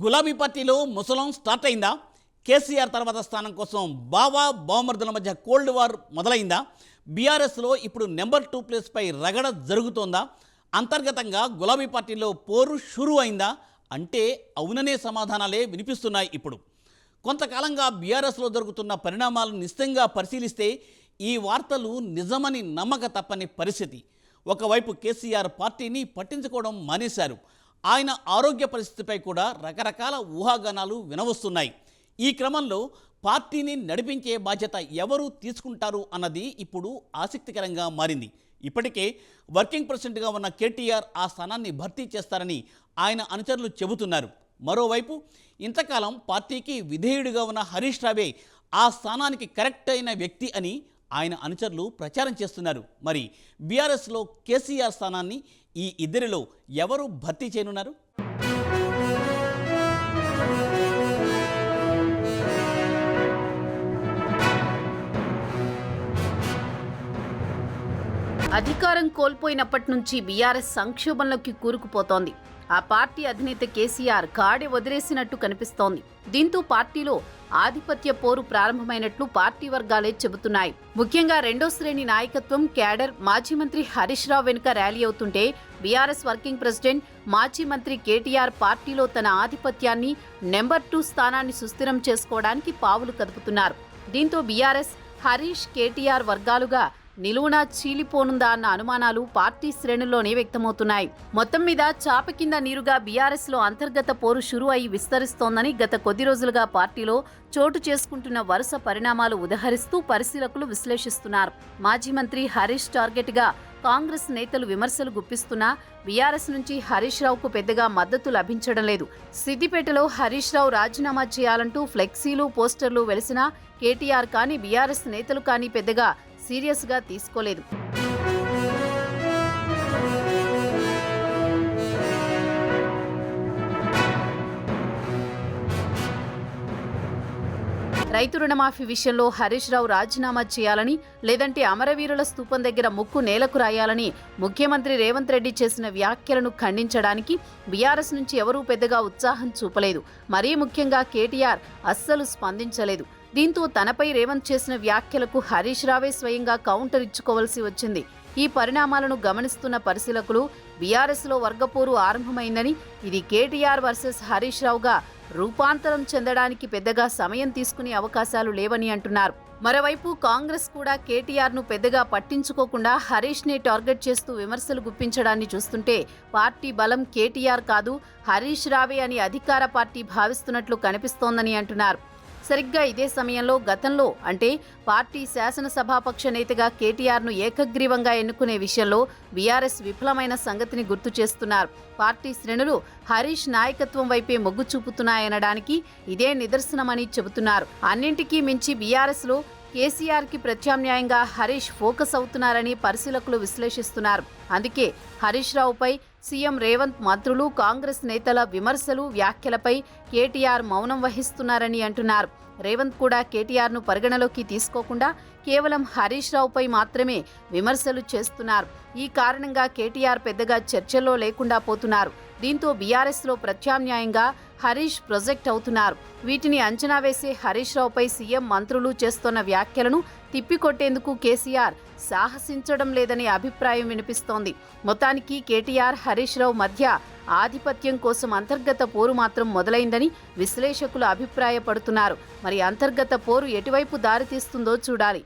గులాబీ పార్టీలో ముసలం స్టార్ట్ అయిందా? కేసీఆర్ తర్వాత స్థానం కోసం బావా బావమర్దుల మధ్య కోల్డ్ వార్ మొదలైందా? బీఆర్ఎస్లో ఇప్పుడు నెంబర్ 2 ప్లేస్పై రగడ జరుగుతోందా? అంతర్గతంగా గులాబీ పార్టీలో పోరు షురు అయిందా అంటే అవుననే సమాధానాలే వినిపిస్తున్నాయి. ఇప్పుడు కొంతకాలంగా బీఆర్ఎస్లో జరుగుతున్న పరిణామాలను నిశ్చితంగా పరిశీలిస్తే ఈ వార్తలు నిజమని నమ్మక తప్పని పరిస్థితి. ఒకవైపు కేసీఆర్ పార్టీని పట్టించుకోవడం మానేశారు. ఆయన ఆరోగ్య పరిస్థితిపై కూడా రకరకాల ఊహాగానాలు వినవస్తున్నాయి. ఈ క్రమంలో పార్టీని నడిపించే బాధ్యత ఎవరు తీసుకుంటారు అన్నది ఇప్పుడు ఆసక్తికరంగా మారింది. ఇప్పటికే వర్కింగ్ ప్రెసిడెంట్గా ఉన్న కేటీఆర్ ఆ స్థానాన్ని భర్తీ చేస్తారని ఆయన అనుచరులు చెబుతున్నారు. మరోవైపు ఇంతకాలం పార్టీకి విధేయుడిగా ఉన్న హరీష్ రావే ఆ స్థానానికి కరెక్ట్ అయిన వ్యక్తి అని ఆయన అనుచరులు ప్రచారం చేస్తున్నారు. మరి బీఆర్ఎస్లో కేసీఆర్ స్థానాన్ని ఈ ఇద్దరిలో ఎవరు భర్తీ చేయనున్నారు? అధికారం కోల్పోయినప్పటి నుంచి బీఆర్ఎస్ సంక్షోభంలోకి కూరుకుపోతోంది. ఆ పార్టీ అధినేత కేసీఆర్ కాడి వదిలేసినట్టు కనిపిస్తోంది. దీంతో పార్టీలో ఆధిపత్య పోరు ప్రారంభమైనట్లు పార్టీ వర్గాలే చెబుతున్నాయి. ముఖ్యంగా రెండో శ్రేణి నాయకత్వం క్యాడర్ మాజీ మంత్రి హరీష్ రావు వెనుక ర్యాలీ అవుతుంటే బీఆర్ఎస్ వర్కింగ్ ప్రెసిడెంట్ మాజీ మంత్రి కేటీఆర్ పార్టీలో తన ఆధిపత్యాన్ని నెంబర్ 2 స్థానాన్ని సుస్థిరం చేసుకోవడానికి పావులు కదుపుతున్నారు. దీంతో బీఆర్ఎస్ హరీష్ కేటీఆర్ వర్గాలుగా నిలువునా చీలిపోనుందా అన్న అనుమానాలు పార్టీ శ్రేణుల్లోనే వ్యక్తమవుతున్నాయి. మొత్తం మీద చాప కింద నీరుగా బీఆర్ఎస్లో అంతర్గత పోరు షురు అయి విస్తరిస్తోందని గత కొద్ది రోజులుగా పార్టీలో చోటు చేసుకుంటున్న వరుస పరిణామాలు ఉదహరిస్తూ పరిశీలకులు విశ్లేషిస్తున్నారు. మాజీ మంత్రి హరీష్ టార్గెట్గా కాంగ్రెస్ నేతలు విమర్శలు గుప్పిస్తున్నా బీఆర్ఎస్ నుంచి హరీష్ రావుకు పెద్దగా మద్దతు లభించడం లేదు. సిద్దిపేటలో హరీష్ రావు రాజీనామా చేయాలంటూ ఫ్లెక్సీలు పోస్టర్లు వెలిసినా కేటీఆర్ కానీ బీఆర్ఎస్ నేతలు కానీ పెద్దగా సీరియస్గా తీసుకోలేదు. రైతు రుణమాఫీ విషయంలో హరీష్ రావు రాజీనామా చేయాలని లేదంటే అమరవీరుల స్తూపం దగ్గర ముక్కు నేలకు రాయాలని ముఖ్యమంత్రి రేవంత్ రెడ్డి చేసిన వ్యాఖ్యలను ఖండించడానికి బీఆర్ఎస్ నుంచి ఎవరూ పెద్దగా ఉత్సాహం చూపలేదు. మరీ ముఖ్యంగా కేటీఆర్ అస్సలు స్పందించలేదు. దీంతో తనపై రేవంత్ చేసిన వ్యాఖ్యలకు హరీష్ రావే స్వయంగా కౌంటర్ ఇచ్చుకోవాల్సి వచ్చింది. ఈ పరిణామాలను గమనిస్తున్న పరిశీలకులు బీఆర్ఎస్లో వర్గపోరు ఆరంభమైందని, ఇది కేటీఆర్ వర్సెస్ హరీష్ రావుగా రూపాంతరం చెందడానికి పెద్దగా సమయం తీసుకునే అవకాశాలు లేవని అంటున్నారు. మరోవైపు కాంగ్రెస్ కూడా కేటీఆర్ను పెద్దగా పట్టించుకోకుండా హరీష్నే టార్గెట్ చేస్తూ విమర్శలు గుప్పించడాన్ని చూస్తుంటే పార్టీ బలం కేటీఆర్ కాదు హరీష్ రావే అని అధికార పార్టీ భావిస్తున్నట్లు కనిపిస్తోందని అంటున్నారు. సరిగ్గా ఇదే సమయంలో గతంలో అంటే పార్టీ శాసనసభాపక్ష నేతగా కేటీఆర్ను ఏకగ్రీవంగా ఎన్నుకునే విషయంలో బీఆర్ఎస్ విఫలమైన సంగతిని గుర్తు చేస్తున్నారు. పార్టీ శ్రేణులు హరీష్ నాయకత్వం వైపే మొగ్గు చూపుతున్నాయనడానికి ఇదే నిదర్శనమని చెబుతున్నారు. అన్నింటికీ మించి బీఆర్ఎస్లో కేసీఆర్కి ప్రత్యామ్నాయంగా హరీష్ ఫోకస్ అవుతున్నారని పరిశీలకులు విశ్లేషిస్తున్నారు. అందుకే హరీష్ రావుపై సీఎం రేవంత్, మంత్రులు, కాంగ్రెస్ నేతల విమర్శలు, వ్యాఖ్యలపై కేటీఆర్ మౌనం వహిస్తున్నారని అంటున్నారు. రేవంత్ కూడా కేటీఆర్ను పరిగణలోకి తీసుకోకుండా కేవలం హరీష్ రావుపై మాత్రమే విమర్శలు చేస్తున్నారు. ఈ కారణంగా కేటీఆర్ పెద్దగా చర్చల్లో లేకుండా పోతున్నారు. దీంతో బీఆర్ఎస్లో ప్రత్యామ్నాయంగా హరీష్ ప్రొజెక్ట్ అవుతున్నారు. వీటిని అంచనా వేసే హరీష్ రావుపై సీఎం, మంత్రులు చేస్తున్న వ్యాఖ్యలను తిప్పికొట్టేందుకు కేసీఆర్ సాహసించడం లేదనే అభిప్రాయం వినిపిస్తోంది. మొత్తానికి కేటీఆర్, హరీష్ రావు మధ్య ఆధిపత్యం కోసం అంతర్గత పోరు మాత్రం మొదలైందని విశ్లేషకులు అభిప్రాయపడుతున్నారు. మరి అంతర్గత పోరు ఎటువైపు దారితీస్తుందో చూడాలి.